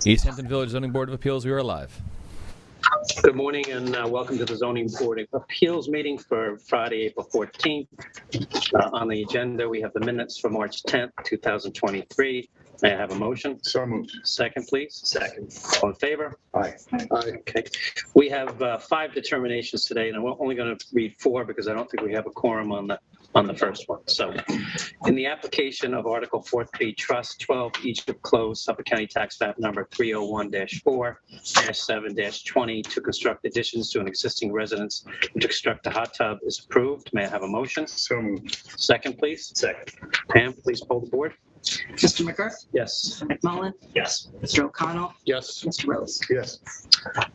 East Hampton Village Zoning Board of Appeals, we are live. Good morning and welcome to the Zoning Board of Appeals meeting for Friday, April 14th. On the agenda, we have the minutes for March 10th, 2023. May I have a motion? So moved. Second, please. Second. All in favor? Aye. Okay. We have 5 determinations today, and I'm only going to read 4 because I don't think we have a quorum on the first one. So, in the application of Article 4.3 Trust 12 Egypt Close, Suffolk County Tax Map number 301-4-7-20 to construct additions to an existing residence and to construct a hot tub is approved. May I have a motion? So moved. Second, please. Second. Pam, please poll the board. Mr. McGurk? Yes. Mr. McMullen? Yes. Mr. O'Connell? Yes. Mr. Rose? Yes.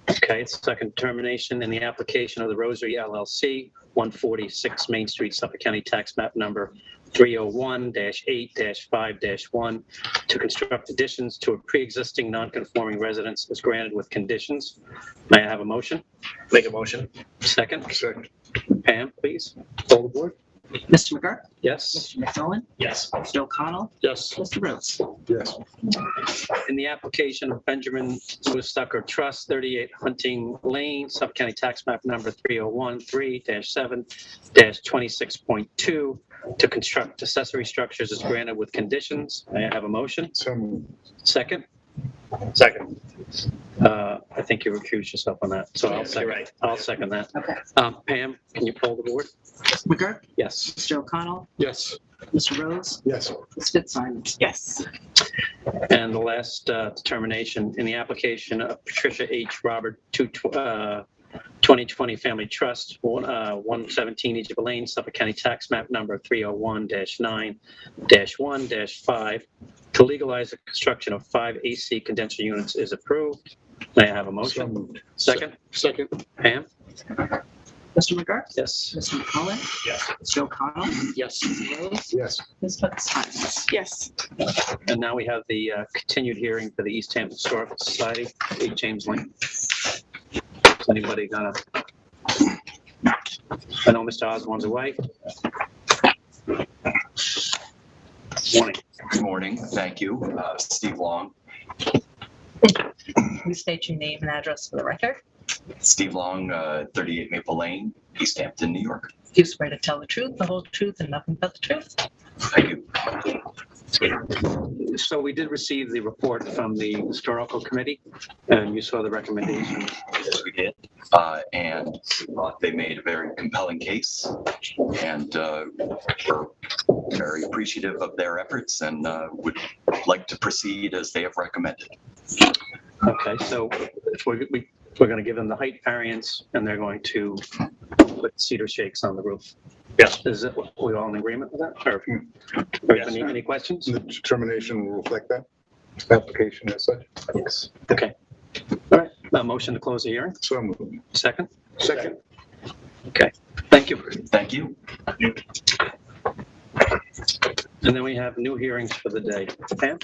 Okay, second determination in the application of the Rosary LLC, 146 Main Street, Suffolk County Tax Map number 301-8-5-1 to construct additions to a pre-existing non-conforming residence is granted with conditions. May I have a motion? Make a motion. Second. Second. Pam, please. Poll the board. Mr. McGurk? Yes. Mr. McMullen? Yes. Mr. O'Connell? Yes. Mr. Rose? Yes. In the application of Benjamin Stucker Trust, 38 Hunting Lane, Suffolk County Tax Map number 301-3-7-26.2 to construct accessory structures is granted with conditions. May I have a motion? So moved. Second. Second. I think you recused yourself on that, so I'll second. Right. I'll second that. Okay. Pam, can you poll the board? Mr. McGurk? Yes. Mr. O'Connell? Yes. Mr. Rose? Yes. Ms. Fitzsimons? Yes. And the last determination in the application of Patricia H. Robert 2020 Family Trust, 117 Egypt Lane, Suffolk County Tax Map number 301-9-1-5 to legalize the construction of 5 AC condenser units is approved. May I have a So motion? moved. Second. Second. Pam? Mr. McGurk? Yes. Mr. McMullen? Yes. Mr. O'Connell? Yes. Mr. Rose? Yes. Ms. Fitzsimons? Yes. And now we have the continued hearing for the East Hampton Historical Society, 8 James Lane. Is anybody gonna? I know Mr. Osborne's away. Morning. Good morning. Thank you. Steve Long. Please state your name and address for the record. Steve Long, 38 Maple Lane, East Hampton, New York. Do you swear to tell the truth, the whole truth, and nothing but the truth? I do. So we did receive the report from the Historical Committee, and you saw the recommendation. Yes, we did. And they made a very compelling case, and we're very appreciative of their efforts and would like to proceed as they have recommended. Okay, so if we're going to give them the height variance, and they're going to put cedar shakes on the roof. Yes. Is it, we all in agreement with that? Or Yes. any questions? The determination will reflect that application as such. Yes. Okay. All right. Motion to close the hearing. So moved. Second. Second. Okay. Thank you. Thank you. And then we have new hearings for the day. Pam?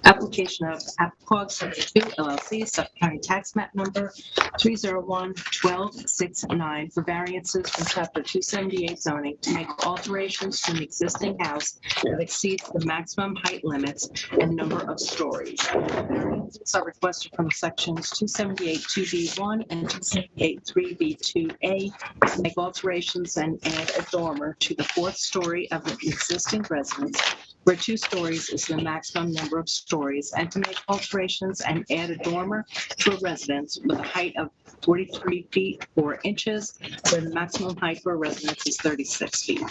Application of Applecog 72 LLC, Suffolk County Tax Map number 301-1269 for variances from Chapter 278 zoning to make alterations to an existing house that exceeds the maximum height limits and number of stories. Variances are requested from sections 278 2B1 and 278 3B2A to make alterations and add a dormer to the 4th story of an existing residence where 2 stories is the maximum number of stories, and to make alterations and add a dormer to a residence with a height of 43 feet 4 inches, where the maximum height for a residence is 36 feet.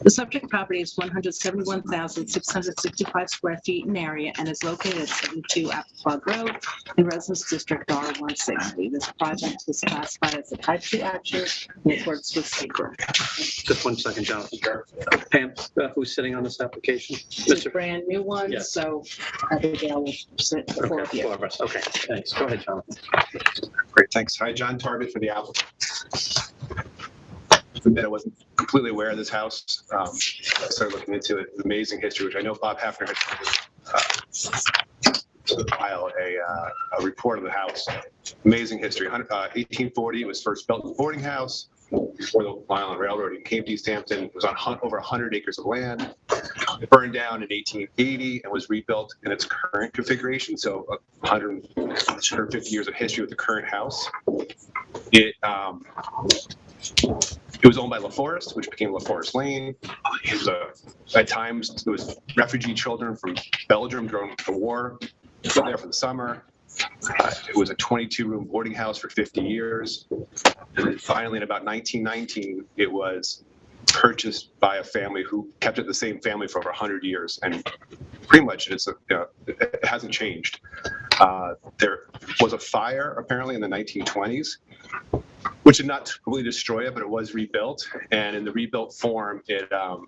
The subject property is 171,665 square feet in area and is located at 72 Applecog Road in Residence District R160. This project is classified as a Type 2 action in accordance with SACRE. Just 1 second, Jonathan. Pam, who's sitting on this application? It's a brand new one, Yes. so Abigail will sit before Okay, you. 4 of us. Okay, thanks. Go ahead, Jonathan. Great, thanks. Hi, John Tarbett for the applicant. I admit I wasn't completely aware of this house. I started looking into it. It's amazing history, which I know Bob Hafner had to file a report of the house. Amazing history. 1840, it was first built as a boarding house before the Long Island Railroad. It came to East Hampton. It was on over 100 acres of land. It burned down in 1880 and was rebuilt in its current configuration. So 150 years of history with the current house. It was owned by LaForest, which became LaForest Lane. It was at times, there was refugee children from Belgium during the war, lived there for the summer. It was a 22-room boarding house for 50 years. And then finally, in about 1919, it was purchased by a family who kept it the same family for over 100 years. And pretty much it hasn't changed. There was a fire, apparently, in the 1920s, which did not completely destroy it, but it was rebuilt. And in the rebuilt form, so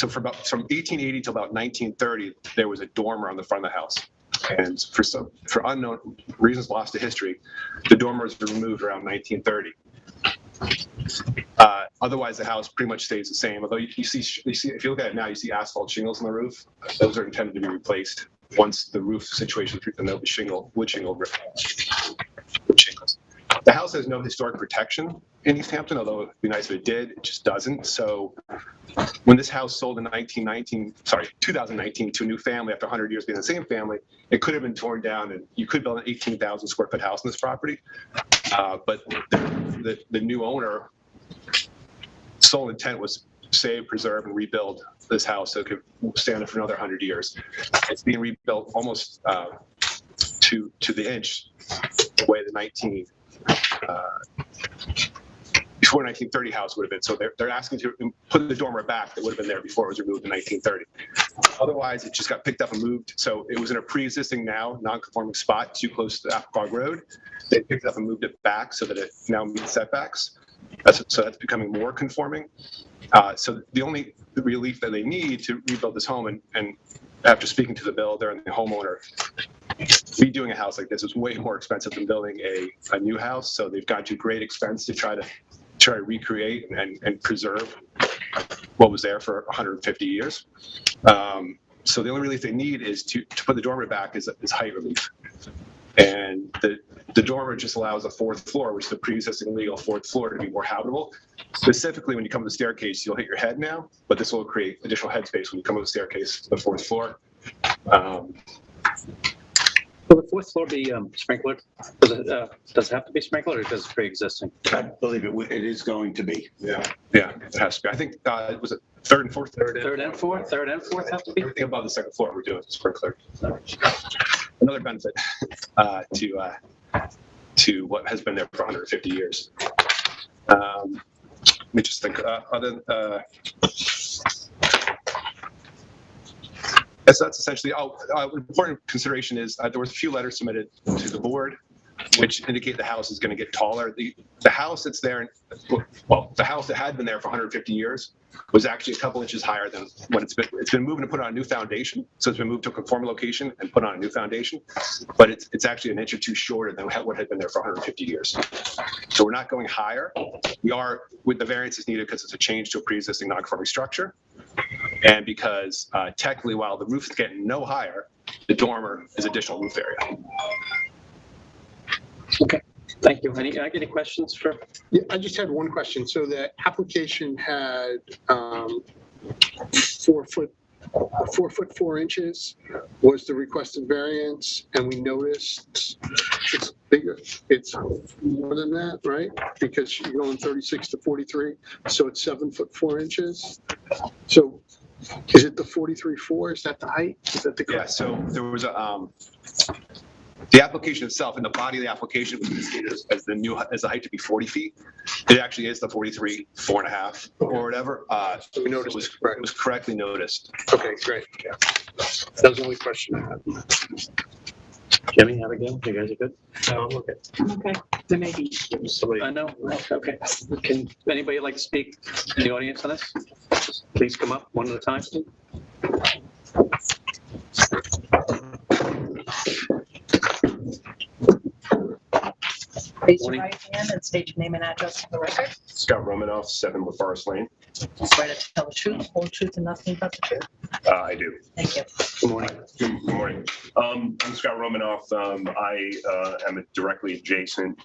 from 1880 to about 1930, there was a dormer on the front of the house. And for unknown reasons lost to history, the dormer was removed around 1930. Otherwise, the house pretty much stays the same. Although you see, if you look at it now, you see asphalt shingles on the roof. Those are intended to be replaced once the roof situation is and there'll be wood shingles. The house has no historic protection in East Hampton, although it'd be nice if it did. It just doesn't. So when this house sold in 2019 to a new family after 100 years being the same family, it could have been torn down and you could build an 18,000 square foot house on this property. But the new owner sole intent was save, preserve, and rebuild this house so it could stand for another 100 years. It's being rebuilt almost to the inch the way the before 1930 house would have been. So they're asking to put the dormer back that would have been there before it was removed in 1930. Otherwise, it just got picked up and moved. So it was in a pre-existing now non-conforming spot too close to Appequag Road. They picked it up and moved it back so that it now meets setbacks. So that's becoming more conforming. So the only relief that they need to rebuild this home, and after speaking to the builder and the homeowner, redoing a house like this is way more expensive than building a new house. So they've gone to great expense to try to recreate and preserve what was there for 150 years. So the only relief they need is to put the dormer back is height relief. And the dormer just allows a fourth floor, which is the pre-existing legal fourth floor, to be more habitable. Specifically, when you come to the staircase, you'll hit your head now, but this will create additional headspace when you come to the staircase to the fourth floor. Will the fourth floor be sprinklered? Does it have to be sprinkled, or does it pre-existing? I believe it is going to be. Yeah, it has to be. I think it was third and fourth have to be. Everything above the second floor we're doing is sprinkler. Another benefit to what has been there for 150 years. Let me just think. So that's essentially, important consideration is there was a few letters submitted to the board which indicate the house is going to get taller. The house that's there, the house that had been there for 150 years was actually a couple inches higher than what it's been. It's been moved and put on a new foundation. So it's been moved to a conforming location and put on a new foundation, but it's actually an inch or two shorter than what had been there for 150 years. So we're not going higher. We are, with the variances needed because it's a change to a pre-existing non-conforming structure. And because technically, while the roof is getting no higher, the dormer is additional roof area. Okay, thank you. Any questions for? Yeah, I just had one question. So the application had 4 foot 4 inches was the requested variance, and we noticed it's bigger. It's more than that, right? Because you're going 36 to 43, so it's 7 foot 4 inches. So is it the 43.4? Is that the height? Is that the correct? Yeah. So there was a. The application itself, and the body of the application was indicated as the height to be 40 feet. It actually is the 43.4.5 or whatever. We noticed it was correctly noticed. Okay, great. Yeah. That was the only question I had. Jimmy, how again? You guys are good? No, I'm okay. Okay, there may be. Somebody. I know. Okay. Can anybody like to speak in the audience on this? Please come up one at a time. Raise your right hand and state your name and address for the record. Scott Romanoff, 7 LaForest Lane. Swear to tell the truth, whole truth, and nothing but the truth. I do. Thank you. Good morning. Good morning. I'm Scott Romanoff. I am directly adjacent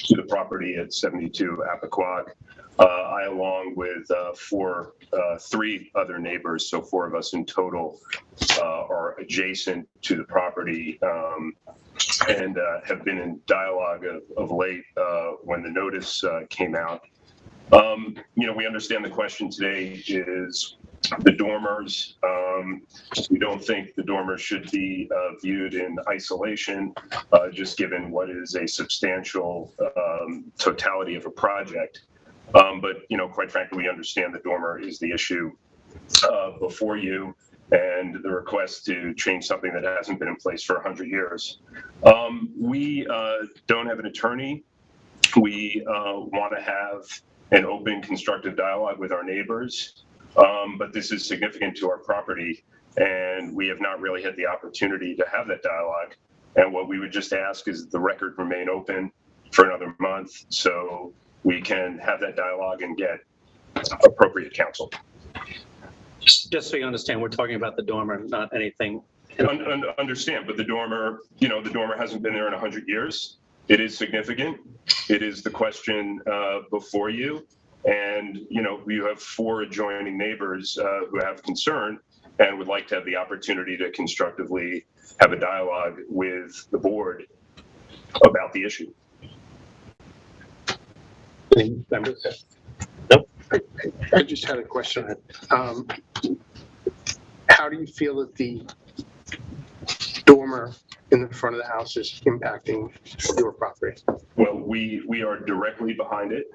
to the property at 72 Appequag. I, along with three other neighbors, so four of us in total, are adjacent to the property and have been in dialogue of late when the notice came out. We understand the question today is the dormers. We don't think the dormers should be viewed in isolation, just given what is a substantial totality of a project. But quite frankly, we understand the dormer is the issue before you, and the request to change something that hasn't been in place for 100 years. We don't have an attorney. We want to have an open, constructive dialogue with our neighbors, but this is significant to our property, and we have not really had the opportunity to have that dialogue. And what we would just ask is that the record remain open for another month so we can have that dialogue and get appropriate counsel. Just so you understand, we're talking about the dormer, not anything. Understand, but the dormer hasn't been there in 100 years. It is significant. It is the question before you. And, you have four adjoining neighbors who have concern and would like to have the opportunity to constructively have a dialogue with the board about the issue. Any members? Nope. I just had a question. How do you feel that the dormer in the front of the house is impacting your property? Well, we are directly behind it.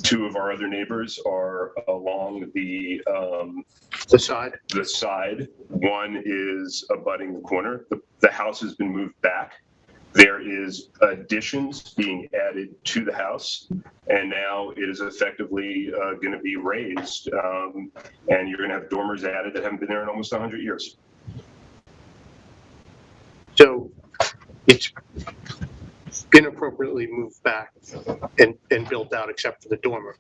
Two of our other neighbors are along the side? The side. One is abutting the corner. The house has been moved back. There is additions being added to the house, and now it is effectively going to be raised, and you're going to have dormers added that haven't been there in almost 100 years. So it's inappropriately moved back and built out except for the dormer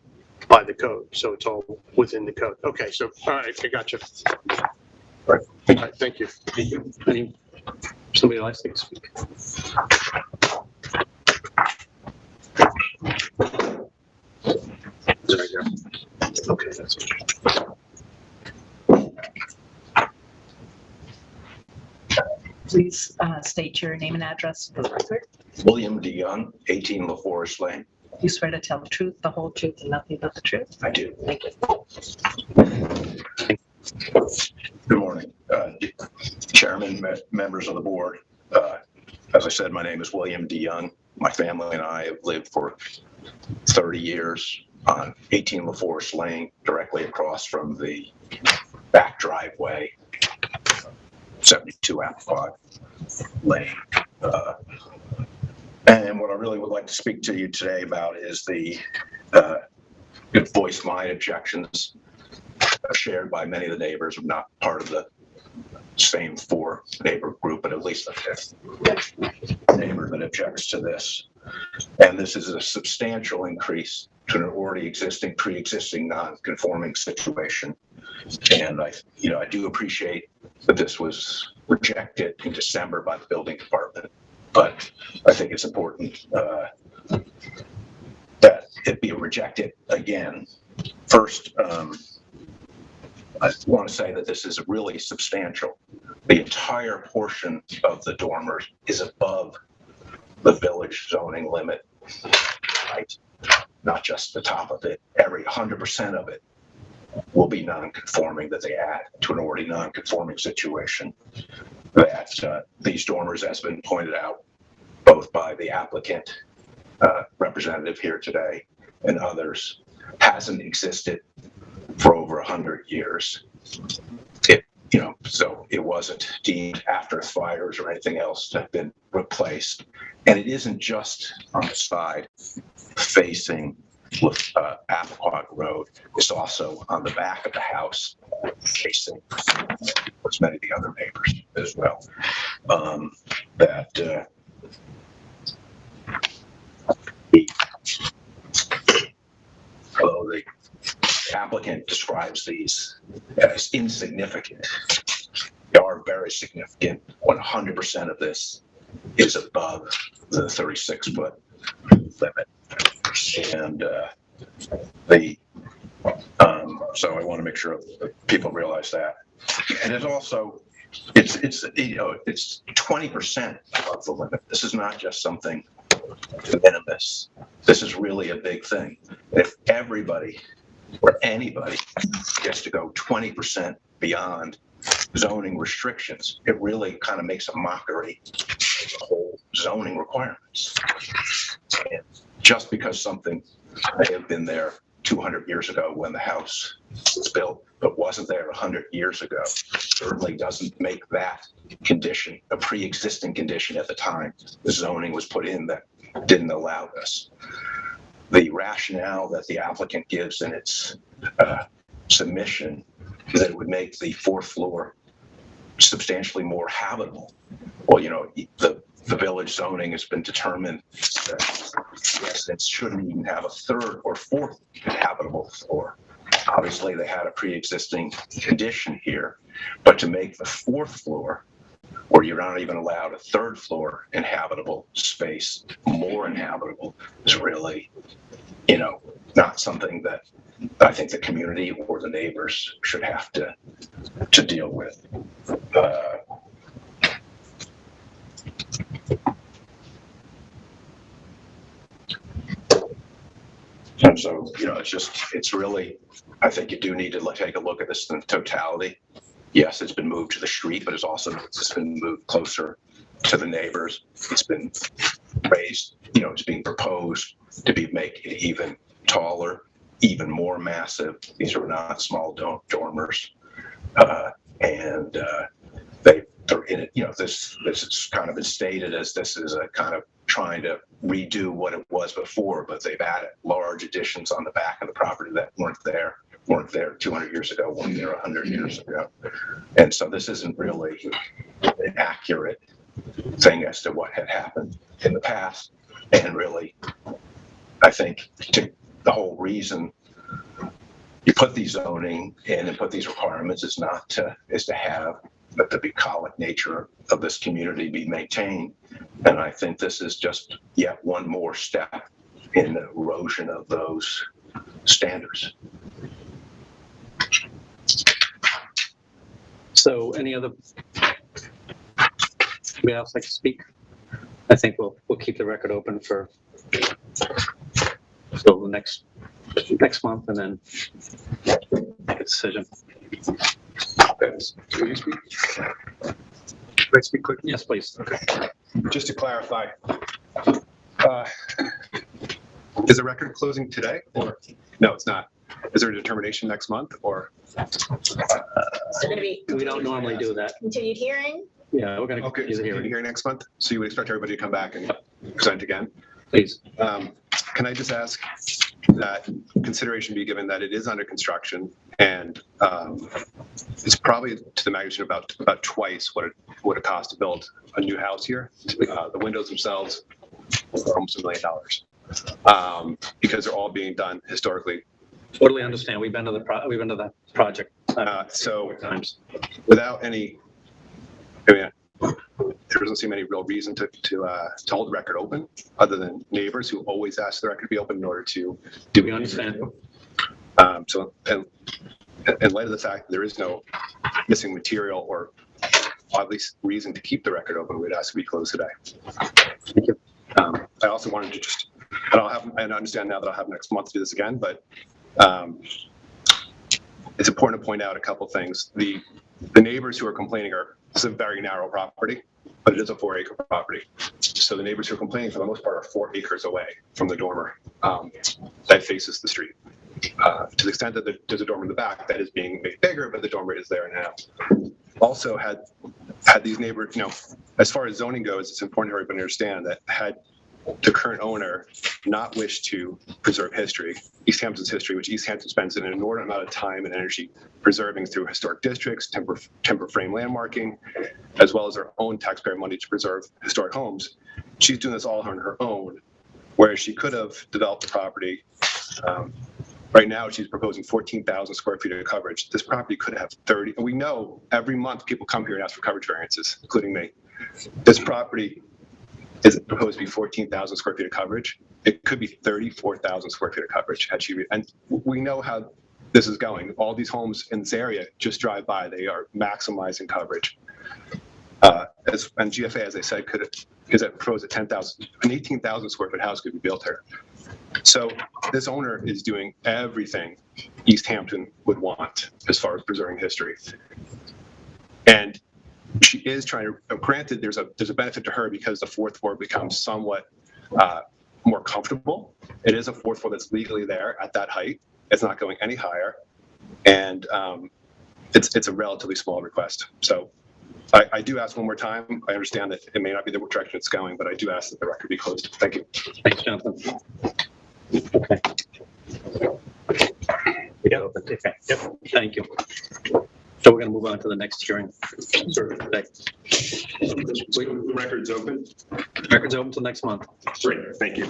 by the code. So it's all within the code. Okay, so, all right, I got you. All right, thank you. Somebody likes to speak. There I go. Okay, that's okay. Please state your name and address for the record. William D. Young, 18 LaForest Lane. You swear to tell the truth, the whole truth, and nothing but the truth? I do. Thank you. Good morning, Chairman, members of the board. As I said, my name is William D. Young. My family and I have lived for 30 years on 18 LaForest Lane, directly across from the back driveway, 72 Applecott Lane. And what I really would like to speak to you today about is the voice my objections shared by many of the neighbors. I'm not part of the same four neighbor group, but at least the fifth neighbor that objects to this. And this is a substantial increase to an already pre-existing non-conforming situation. And I do appreciate that this was rejected in December by the building department, but I think it's important that it be rejected again. First, I want to say that this is really substantial. The entire portion of the dormers is above the village zoning limit, right? Not just the top of it. Every 100% of it will be non-conforming that they add to an already non-conforming situation. That these dormers, as has been pointed out, both by the applicant representative here today and others, hasn't existed for over 100 years. So it wasn't deemed after fires or anything else to have been replaced. And it isn't just on the side facing Applecott Road. It's also on the back of the house facing as many of the other neighbors as well. Although the applicant describes these as insignificant, they are very significant. 100% of this is above the 36-foot limit. And So I want to make sure that people realize that. And it also, it's 20% of the limit. This is not just something de minimis. This is really a big thing. If everybody or anybody gets to go 20% beyond zoning restrictions, it really kind of makes a mockery of the whole zoning requirements. And just because something may have been there 200 years ago when the house was built, but wasn't there 100 years ago, certainly doesn't make that condition a pre-existing condition at the time the zoning was put in that didn't allow this. The rationale that the applicant gives in its submission is that it would make the fourth floor substantially more habitable. Well, you know, the village zoning has been determined that residents shouldn't even have a third or fourth habitable floor. Obviously, they had a pre-existing condition here, but to make the fourth floor, where you're not even allowed a third floor inhabitable space, more inhabitable, is really, you know, not something that I think the community or the neighbors should have to deal with. And so, you know, it's really, I think you do need to take a look at this in totality. Yes, it's been moved to the street, but it's been moved closer to the neighbors. It's been raised, you know, it's being proposed to make it even taller, even more massive. These are not small dormers. They're in it, you know, this has kind of been stated as this is a kind of trying to redo what it was before, but they've added large additions on the back of the property that weren't there 200 years ago, weren't there 100 years ago. And so this isn't really an accurate thing as to what had happened in the past. And really, I think the whole reason you put these zoning in and put these requirements is to have the bucolic nature of this community be maintained. And I think this is just yet one more step in the erosion of those standards. So any other, anybody else like to speak? I think we'll keep the record open for the next month and then make a decision. Can you speak? Can I speak quickly? Yes, please. Okay. Just to clarify, is the record closing today or no, it's not? Is there a determination next month or? So going to be. We don't normally do that. Continued hearing? Yeah, we're going to Okay, continue the hearing. hearing next month. So you would expect everybody to come back and present again? Please. Can I just ask that consideration be given that it is under construction and it's probably to the magnitude about twice what it costs to build a new house here. The windows themselves are almost $1 million because they're all being done historically. Totally understand. We've been to the project So times. without any, there doesn't seem any real reason to hold the record open, other than neighbors who always ask the record to be open in order to do. We understand. So, in light of the fact that there is no missing material or at least reason to keep the record open, we'd ask to be closed today. Thank you. I also wanted to just, I understand now that I'll have next month to do this again, but it's important to point out a couple things. The neighbors who are complaining this is a very narrow property, but it is a 4-acre property. So the neighbors who are complaining for the most part are 4 acres away from the dormer that faces the street. To the extent that there's a dormer in the back that is being made bigger, but the dormer is there now. Also had these neighbors, as far as zoning goes, it's important for everybody to understand that had the current owner not wished to preserve history, East Hampton's history, which East Hampton spends an inordinate amount of time and energy preserving through historic districts, timber frame landmarking, as well as their own taxpayer money to preserve historic homes. She's doing this all on her own, whereas she could have developed the property. Right now, she's proposing 14,000 square feet of coverage. This property could have 30. And we know every month people come here and ask for coverage variances, including me. This property is proposed to be 14,000 square feet of coverage. it could be 34,000 square feet of coverage had she, and we know how this is going. All these homes in this area just drive by, they are maximizing coverage. And GFA, as I said, is at pros at 10,000, an 18,000 square foot house could be built here. So this owner is doing everything East Hampton would want as far as preserving history. And she is trying to, granted, there's a benefit to her because the fourth floor becomes somewhat more comfortable. It is a fourth floor that's legally there at that height. It's not going any higher. And it's a relatively small request. So I do ask one more time. I understand that it may not be the direction it's going, but I do ask that the record be closed. Thank you. Thanks, Jonathan. Okay. Yeah, okay, yep, thank you. So we're going to move on to the next hearing. Record's open. Record's open until next month. Great, thank you.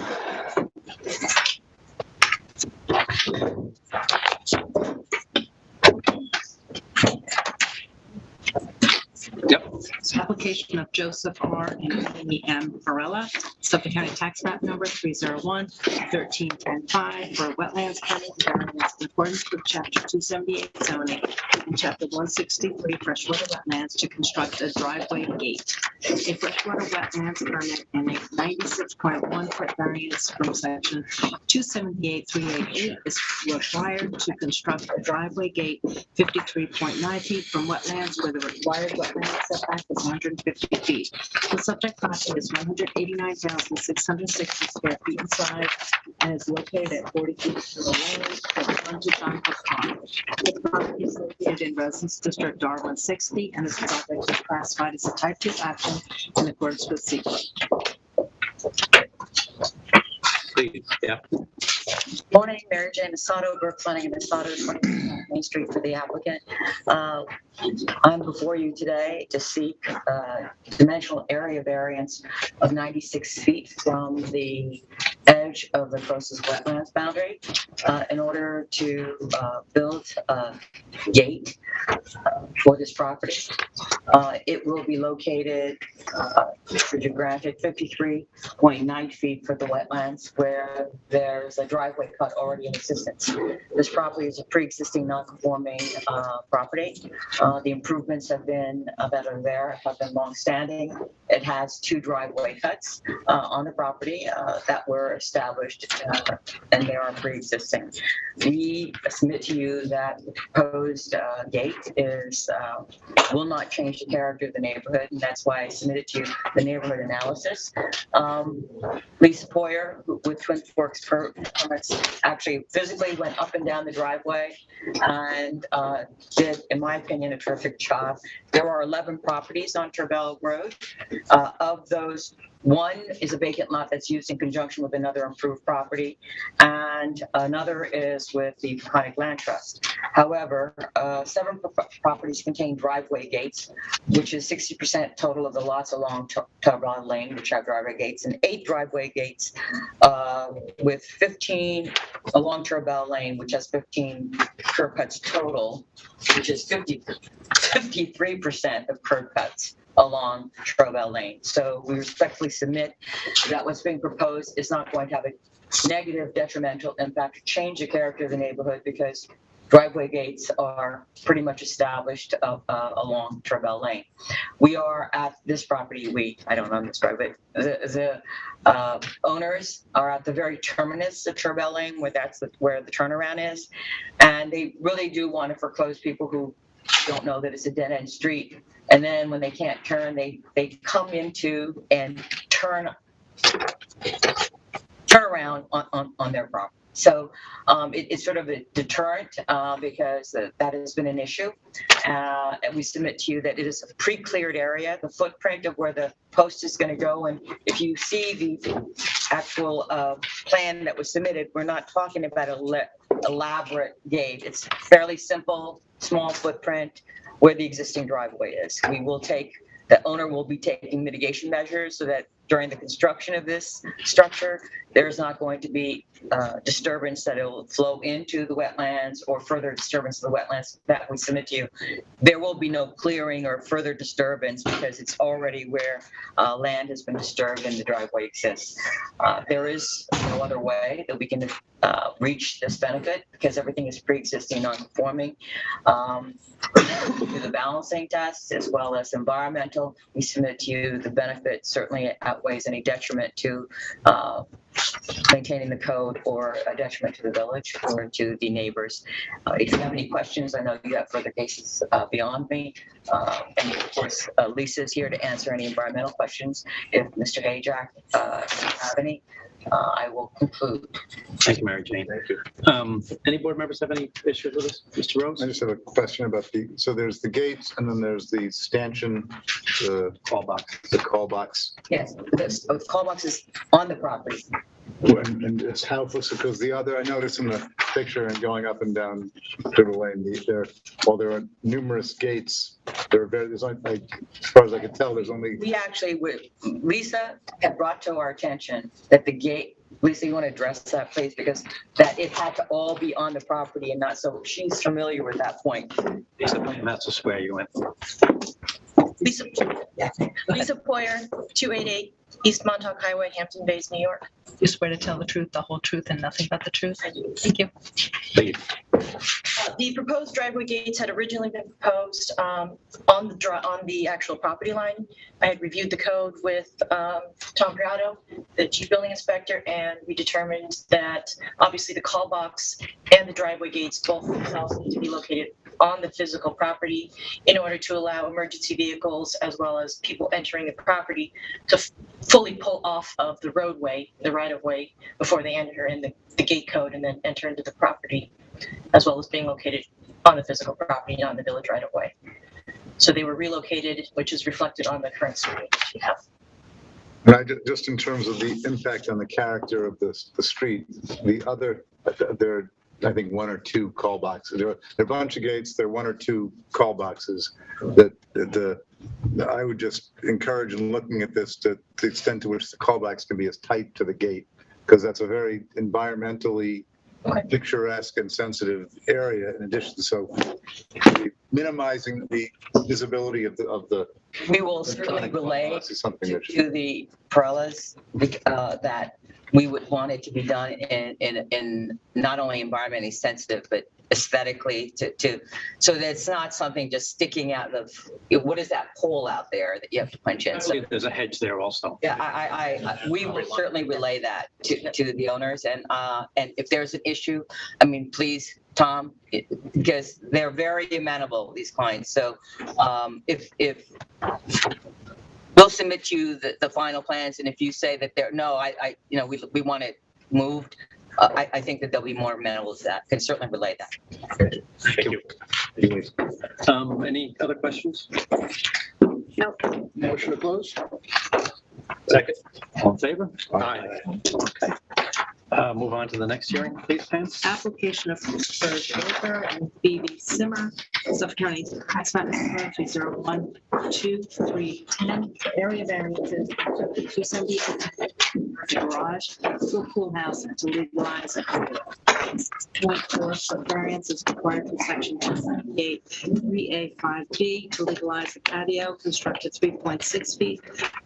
Yep. It's application of Joseph R. and Amy M. Varela, Suffolk County Tax Map Number 301-1310-5 for wetlands permit variance in accordance with Chapter 278 zoning and Chapter 163 freshwater wetlands to construct a driveway gate. A freshwater wetlands permit and a 96.1 foot variance from Section 278-388 is required to construct a driveway gate 53.9 feet from wetlands where the required wetland setback is 150 feet. The subject property is 189,660 square feet in size and is located at 40 feet to the lane from frontage on Brook Pond. The property is located in Residence District R160 and is subject to classified as a type 2 action in accordance with SEQA. Please, yeah. Morning, Mary Jane Masato, Brook Planning and Masato, 20 Main Street for the applicant. I'm before you today to seek dimensional area variance of 96 feet from the edge of the closest wetlands boundary in order to build a gate for this property. It will be located, should you grant it, 53.9 feet for the wetlands where there's a driveway cut already in existence. This property is a pre-existing non-conforming property. The improvements have been that are there have been long-standing. It has 2 driveway cuts on the property that were established and they are pre-existing. We submit to you that the proposed gate will not change the character of the neighborhood, and that's why I submitted to you the neighborhood analysis. Lisa Poyer with Twin Forks Permits actually physically went up and down the driveway and did, in my opinion, a terrific job. There are 11 properties on Turbell Road. Of those, 1 is a vacant lot that's used in conjunction with another improved property, and another is with the Peconic Land Trust. However, 7 properties contain driveway gates, which is 60% total of the lots along Turbell Lane, which have driveway gates, and 8 driveway gates with 15 along Turbell Lane, which has 15 curb cuts total, which is 53% of curb cuts along Turbell Lane. So we respectfully submit that what's being proposed is not going to have a negative detrimental impact to change the character of the neighborhood because driveway gates are pretty much established along Turbell Lane. We are at this property, I don't own this property, but the owners are at the very terminus of Turbell Lane, where where the turnaround is. And they really do want to foreclose people who don't know that it's a dead-end street. And then when they can't turn, they come into and turn around on their property. So it's sort of a deterrent because that has been an issue. And we submit to you that it is a pre-cleared area, the footprint of where the post is going to go. And if you see the actual plan that was submitted, we're not talking about an elaborate gate. It's fairly simple, small footprint where the existing driveway is. The owner will be taking mitigation measures so that during the construction of this structure, there's not going to be disturbance that it will flow into the wetlands or further disturbance of the wetlands that we submit to you. There will be no clearing or further disturbance because it's already where land has been disturbed and the driveway exists. There is no other way that we can reach this benefit because everything is pre-existing non-conforming. Through the balancing tests as well as environmental, we submit to you the benefit certainly outweighs any detriment to maintaining the code or a detriment to the village or to the neighbors. If you have any questions, I know you have further cases beyond me. And of course, Lisa's here to answer any environmental questions. If Mr. Hajack doesn't have any, I will conclude. Thank you, Mary Jane. Thank you. Any board members have any issues with this? Mr. Rose? I just have a question about so there's the gates and then there's the stanchion, the Call box. the call box. Yes, the call box is on the property. And it's how, because the other, I noticed in the picture and going up and down River Lane, while there are numerous gates, there's only, like, as far as I can tell, there's only. We actually, Lisa had brought to our attention that the gate, Lisa, you want to address that, please? Because that it had to all be on the property and not, so she's familiar with that point. And that's the square you went through. Lisa Poyer, 288 East Montauk Highway, Hampton Bays, New York. You swear to tell the truth, the whole truth, and nothing but the truth? Thank you. The proposed driveway gates had originally been proposed on the actual property line. I had reviewed the code with Tom Prado, the chief building inspector, and we determined that obviously the call box and the driveway gates both themselves need to be located on the physical property in order to allow emergency vehicles as well as people entering the property to fully pull off of the roadway, the right-of-way, before they enter in the gate code and then enter into the property, as well as being located on the physical property, not in the village right-of-way. So they were relocated, which is reflected on the current survey that you have. And just in terms of the impact on the character of the street, there are, I think, one or two call boxes. There are a bunch of gates. There are one or two call boxes that I would just encourage in looking at this to the extent to which the callbacks can be as tight to the gate, because that's a very environmentally picturesque and sensitive area. In addition, so minimizing the visibility of the. We will certainly relay something that to the Perellas that we would want it to be done in not only environmentally sensitive, but aesthetically so that it's not something just sticking out of, what is that pole out there that you have to punch in? So, there's a hedge there also. yeah, we will certainly relay that to the owners, and if there's an issue, I mean, please, Tom, because they're very amenable, these clients. So if we'll submit you the final plans, and if you say that we want it moved, I think that they'll be more amenable to that. Can certainly relay that. Thank you. Any other questions? No. Motion to close? Second. All in favor? Aye. Okay. Move on to the next hearing, please, Pam. Application of Serge Baker and B.B. Simmer, Suffolk County Tax Map number 3012310, area variances, 278 garage, to a pool house, and to legalize a 0.4 foot variance is required from section 278 3A5B to legalize a patio constructed 3.6 feet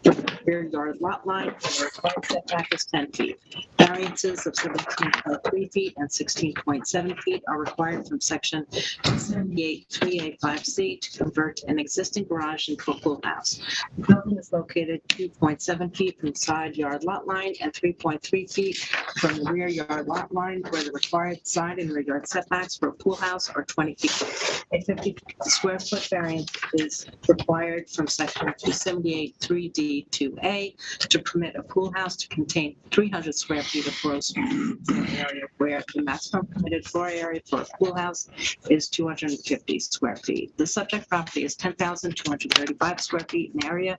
from the rear yard lot line, and the required setback is 10 feet. Variances of 17.3 feet and 16.7 feet are required from section 78 3A5C to convert an existing garage into a pool house. The building is located 2.7 feet from the side yard lot line and 3.3 feet from the rear yard lot line, where the required side and rear yard setbacks for a pool house are 20 feet. A 50 square foot variance is required from section 278 3D2A to permit a pool house to contain 300 square feet of gross area, where the maximum permitted floor area for a pool house is 250 square feet. The subject property is 10,235 square feet in area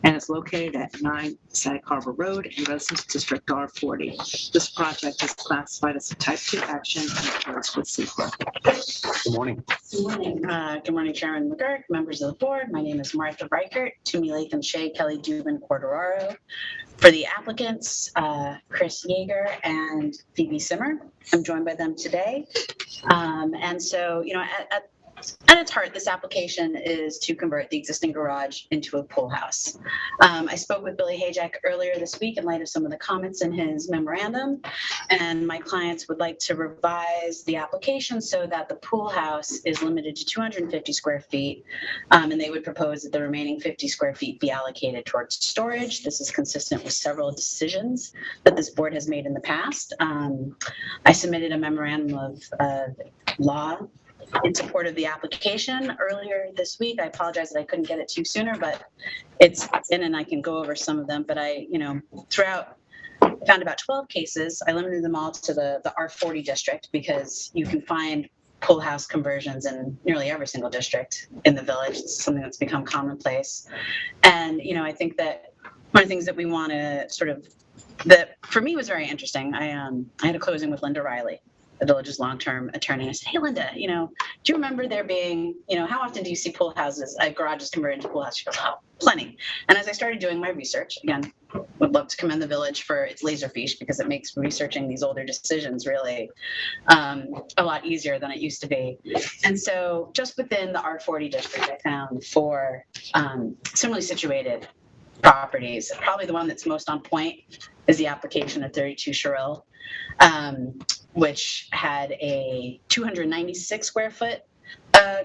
and is located at 9 Sag Harbor Road in Residence District R40. This project is classified as a type 2 action in accordance with SEQA. Good morning. Good morning, Chairman McGurk, members of the board. My name is Martha Reichert, Toomey Latham Shea, Kelly Dubin, Quartararo. For the applicants, Chris Yeager and Phoebe Simmer, I'm joined by them today. And so, at its heart, this application is to convert the existing garage into a pool house. I spoke with Billy Hajek earlier this week in light of some of the comments in his memorandum, and my clients would like to revise the application so that the pool house is limited to 250 square feet, and they would propose that the remaining 50 square feet be allocated towards storage. This is consistent with several decisions that this board has made in the past. I submitted a memorandum of law in support of the application earlier this week. I apologize that I couldn't get it to you sooner, but it's in and I can go over some of them. But I found about 12 cases. I limited them all to the R40 district because you can find pool house conversions in nearly every single district in the village. It's something that's become commonplace. And, I think that one of the things that we want to that for me was very interesting. I had a closing with Linda Riley, the village's long-term attorney. I said, hey, Linda, do you remember there being, how often do you see pool houses, garages converted into pool houses? She goes, oh, plenty. And as I started doing my research, again, would love to commend the village for its Laserfiche because it makes researching these older decisions really a lot easier than it used to be. And so just within the R40 district, I found 4 similarly situated properties. Probably the one that's most on point is the application of 32 Sherrill, which had a 296 square foot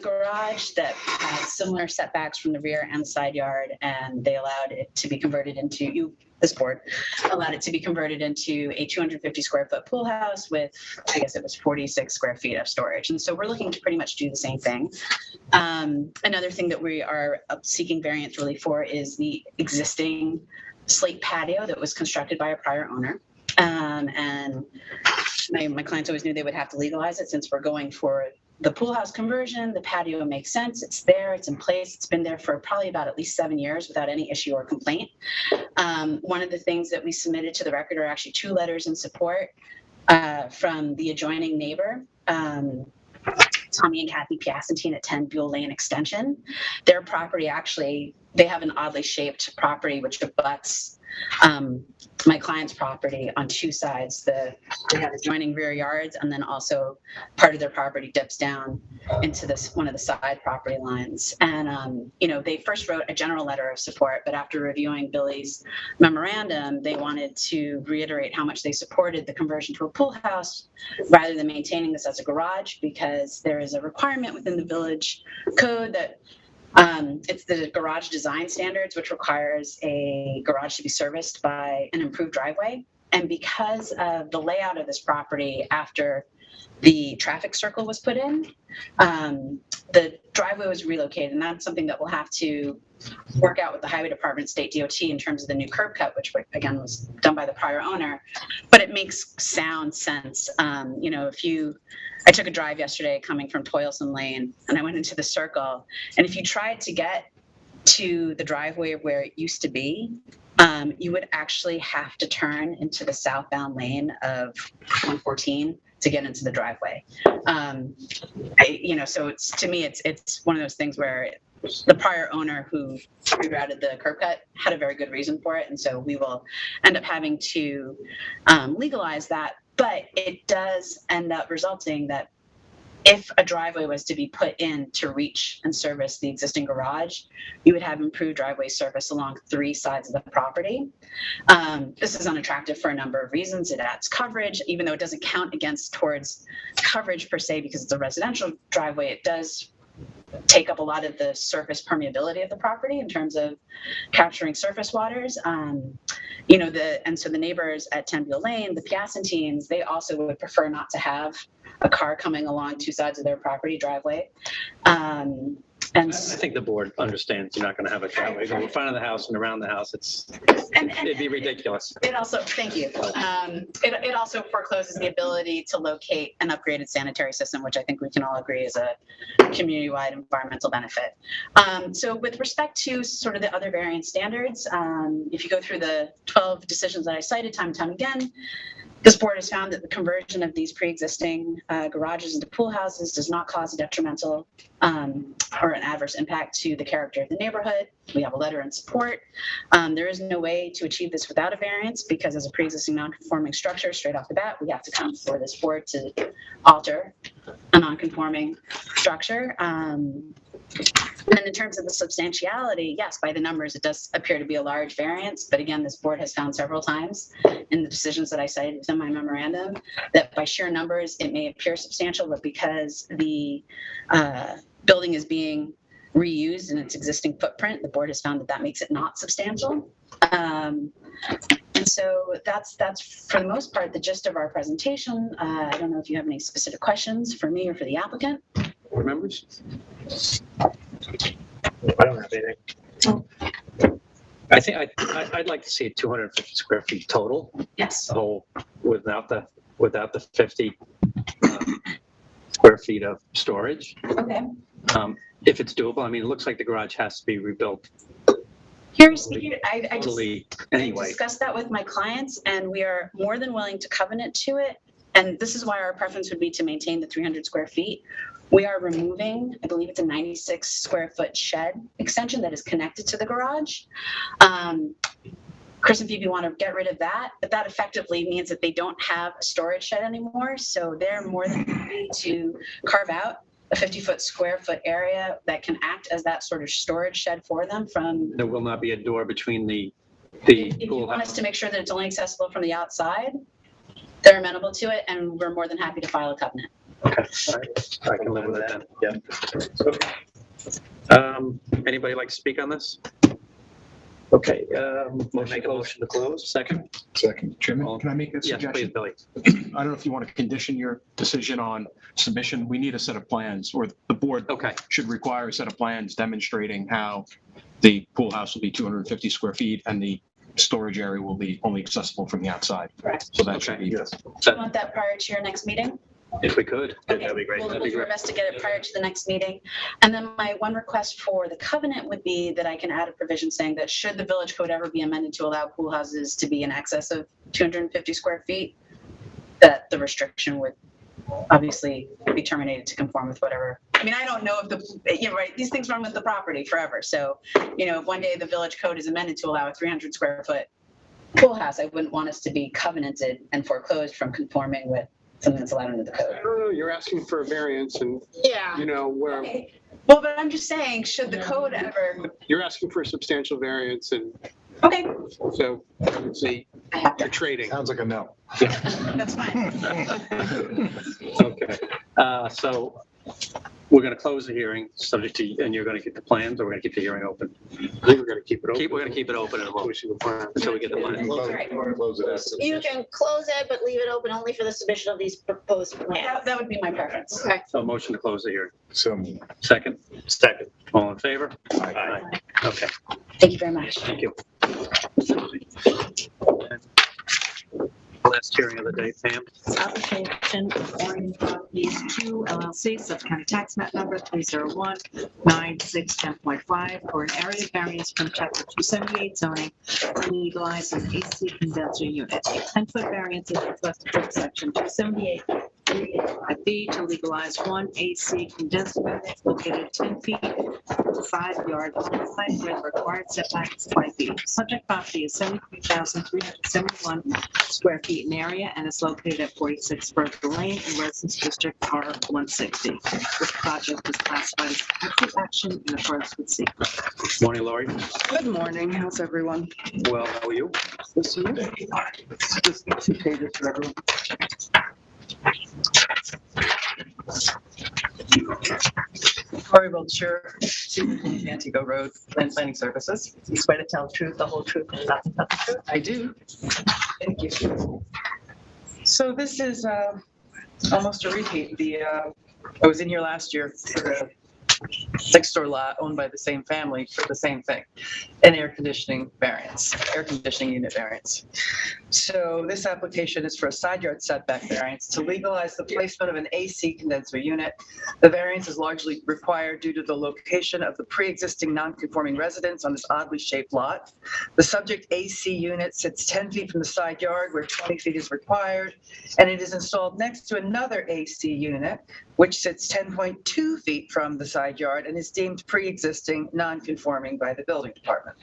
garage that had similar setbacks from the rear and the side yard, and they allowed it to be converted into, this board allowed it to be converted into a 250 square foot pool house with, I guess it was 46 square feet of storage. And so we're looking to pretty much do the same thing. Another thing that we are seeking variance relief for is the existing slate patio that was constructed by a prior owner. And my clients always knew they would have to legalize it since we're going for the pool house conversion. The patio makes sense. It's there. It's in place. It's been there for probably about at least 7 years without any issue or complaint. One of the things that we submitted to the record are actually 2 letters in support from the adjoining neighbor, Tommy and Kathy Piacentine at 10 Buell Lane Extension. Their property actually, they have an oddly shaped property which abuts my client's property on 2 sides. They have adjoining rear yards, and then also part of their property dips down into one of the side property lines. And they first wrote a general letter of support, but after reviewing Billy's memorandum, they wanted to reiterate how much they supported the conversion to a pool house rather than maintaining this as a garage, because there is a requirement within the village code that it's the garage design standards, which requires a garage to be serviced by an improved driveway. And because of the layout of this property after the traffic circle was put in, the driveway was relocated. And that's something that we'll have to work out with the Highway Department, State DOT in terms of the new curb cut, which again was done by the prior owner. But it makes sound sense. I took a drive yesterday coming from Toilsome Lane, and I went into the circle. And if you tried to get to the driveway where it used to be, you would actually have to turn into the southbound lane of 114 to get into the driveway. So to me, it's one of those things where the prior owner who rerouted the curb cut had a very good reason for it. And so we will end up having to legalize that. But it does end up resulting that if a driveway was to be put in to reach and service the existing garage, you would have improved driveway service along 3 sides of the property. This is unattractive for a number of reasons. It adds coverage, even though it doesn't count towards coverage per se, because it's a residential driveway. It does take up a lot of the surface permeability of the property in terms of capturing surface waters. And so the neighbors at 10 Buell Lane, the Piacentines, they also would prefer not to have a car coming along 2 sides of their property driveway. I And think the board understands you're not going to have a driveway go in front of the house and around the house. It'd be ridiculous. it also, thank you. It also forecloses the ability to locate an upgraded sanitary system, which I think we can all agree is a community-wide environmental benefit. So with respect to sort of the other variance standards, if you go through the 12 decisions that I cited time and time again, this board has found that the conversion of these pre-existing garages into pool houses does not cause a detrimental or an adverse impact to the character of the neighborhood. We have a letter in support. There is no way to achieve this without a variance because as a pre-existing non-conforming structure, straight off the bat, we have to come before this board to alter a non-conforming structure. And then in terms of the substantiality, yes, by the numbers, it does appear to be a large variance. But again, this board has found several times in the decisions that I cited within my memorandum that by sheer numbers, it may appear substantial, but because the building is being reused in its existing footprint, the board has found that that makes it not substantial. And so that's for the most part the gist of our presentation. I don't know if you have any specific questions for me or for the applicant. Board members? I don't have anything. I think I'd like to see 250 square feet total, Yes. the whole, without the 50 square feet of storage. Okay. If it's doable, I mean, it looks like the garage has to be rebuilt I just totally I anyway. discussed that with my clients, and we are more than willing to covenant to it. And this is why our preference would be to maintain the 300 square feet. We are removing, I believe it's a 96 square foot shed extension that is connected to the garage. Chris and Phoebe want to get rid of that, but that effectively means that they don't have a storage shed anymore. So they're more than happy to carve out a 50 square foot area that can act as that sort of storage shed for them from. There will not be a door between the If you pool want house. us to make sure that it's only accessible from the outside, they're amenable to it, and we're more than happy to file a covenant. Okay, all right. I can live with that then. Yeah. Anybody like to speak on this? Okay, make a motion to close. Second? Second. Chairman, can I make a Yes, please, suggestion? Billy. I don't know if you want to condition your decision on submission. We need a set of plans, or the board Okay, should require a set of plans demonstrating how the pool house will be 250 square feet and the storage area will be only accessible from the outside. Correct. So that should Okay. be. Do you want that prior to your next meeting? if we could, Okay, that'd be great. We'll That'd be do our great. best to get it prior to the next meeting. And then my one request for the covenant would be that I can add a provision saying that should the village code ever be amended to allow pool houses to be in excess of 250 square feet, that the restriction would obviously be terminated to conform with whatever. I mean, I don't know if right, these things run with the property forever. So, if one day the village code is amended to allow a 300 square foot pool house, I wouldn't want us to be covenanted and foreclosed from conforming with something that's allowed under the code. No, you're asking for a variance and, Yeah. where Okay. Well, but I'm just saying, should the code ever, you're asking for a substantial variance and okay, so I would say I have you're to, trading. Sounds like a no. that's fine. Okay, so we're going to close the hearing, subject to, and you're going to get the plans, or we're going to keep the hearing open? I think we're gonna keep it open. We're going to keep it open Until we see the plan. until we get the plans. Close it as You can close it, but leave it open only for the submission of these proposed plans. That would be my preference. Okay. So motion to close the hearing. So Second? Second. All in favor? Aye. Okay, Thank you very much. thank you. Last hearing of the day, Pam. Application of Orange Properties 2 LLC, Suffolk County Tax Map Number 301-9610.5 for an area variance from Chapter 278 zoning to legalize an AC condenser unit. 10-foot variance is requested from Section 278 to legalize one AC condenser unit located 10 feet to 5 yards on the site where the required setback is 20 feet. Subject property is 73,371 square feet in area and is located at 46 Bertha Lane in Residence District R160. This project is classified as active action in accordance with secret. Morning, Lori. Good morning. How's everyone? Well, how are you? This is just 2 pages for everyone. Corey Wiltshire, 2 Antigo Road, Land Planning Services. You swear to tell the truth, the whole truth, and nothing but the truth? I do. Thank you. So this is almost a repeat. I was in here last year for next door lot owned by the same family for the same thing, an air conditioning unit variance. So this application is for a side yard setback variance to legalize the placement of an AC condenser unit. The variance is largely required due to the location of the pre-existing non-conforming residence on this oddly shaped lot. The subject AC unit sits 10 feet from the side yard where 20 feet is required, and it is installed next to another AC unit, which sits 10.2 feet from the side yard and is deemed pre-existing non-conforming by the building department.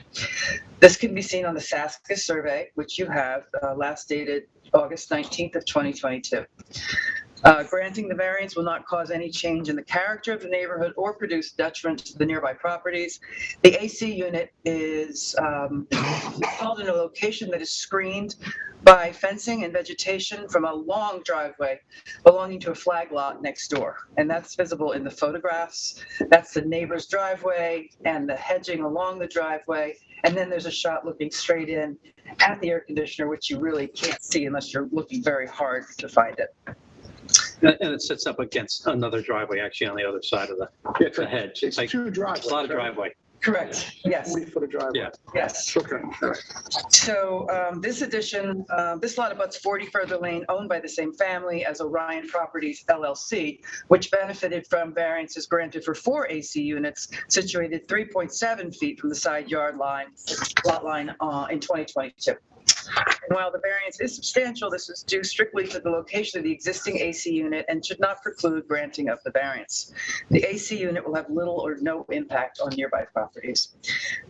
This can be seen on the SASCA survey, which you have last dated August 19th of 2022. Granting the variance will not cause any change in the character of the neighborhood or produce detriment to the nearby properties. The AC unit is installed in a location that is screened by fencing and vegetation from a long driveway belonging to a flag lot next door. And that's visible in the photographs. That's the neighbor's driveway and the hedging along the driveway. And then there's a shot looking straight in at the air conditioner, which you really can't see unless you're looking very hard to find it. And it sits up against another driveway, actually on the other side of the hedge. It's like two driveways. a lot of driveway. Correct, yes. 40-foot driveway. Yeah. Yes. Okay, all right. So this addition, this lot abuts 40 Further Lane, owned by the same family as Orion Properties LLC, which benefited from variances granted for 4 AC units situated 3.7 feet from the side yard line, lot line in 2022. And while the variance is substantial, this is due strictly to the location of the existing AC unit and should not preclude granting of the variance. The AC unit will have little or no impact on nearby properties.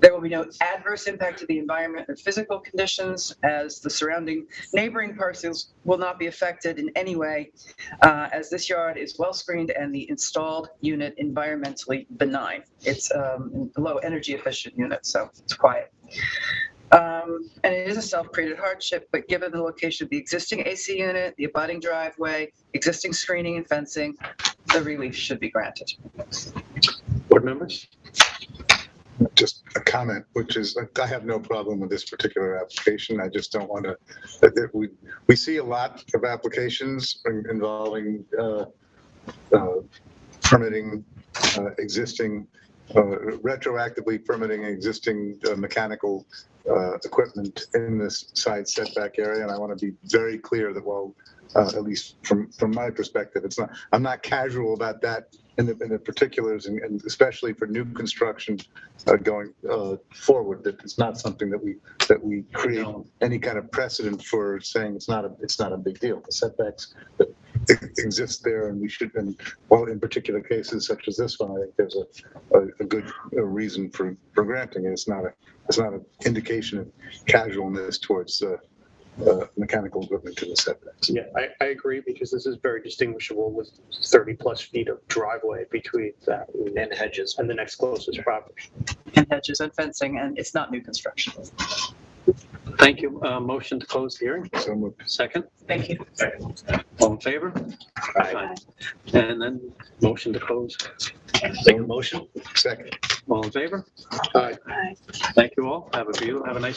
There will be no adverse impact to the environment or physical conditions, as the surrounding neighboring parcels will not be affected in any way, as this yard is well screened and the installed unit environmentally benign. It's a low energy efficient unit, so it's quiet. And it is a self-created hardship, but given the location of the existing AC unit, the abutting driveway, existing screening and fencing, the relief should be granted. Board members? Just a comment, which is, I have no problem with this particular application. I just don't want to, we see a lot of applications involving permitting existing, retroactively permitting existing mechanical equipment in this side setback area. And I want to be very clear that while, at least from my perspective, I'm not casual about that in the particulars, and especially for new construction going forward, that it's not something that we create any kind of precedent for saying it's not a big deal. The setbacks that exist there, and we should, and while in particular cases such as this one, I think there's a good reason for granting it. It's not an indication of casualness towards mechanical equipment to the setbacks. Yeah, I agree, because this is very distinguishable with 30-plus feet of driveway between that and hedges and the next closest property. And hedges and fencing, and it's not new construction. Thank you. Motion to close the hearing. So moved. Second. Thank you. All in favor? Aye. And then motion to close. Make a motion. Second. All in favor? Aye. Thank you all. Have a nice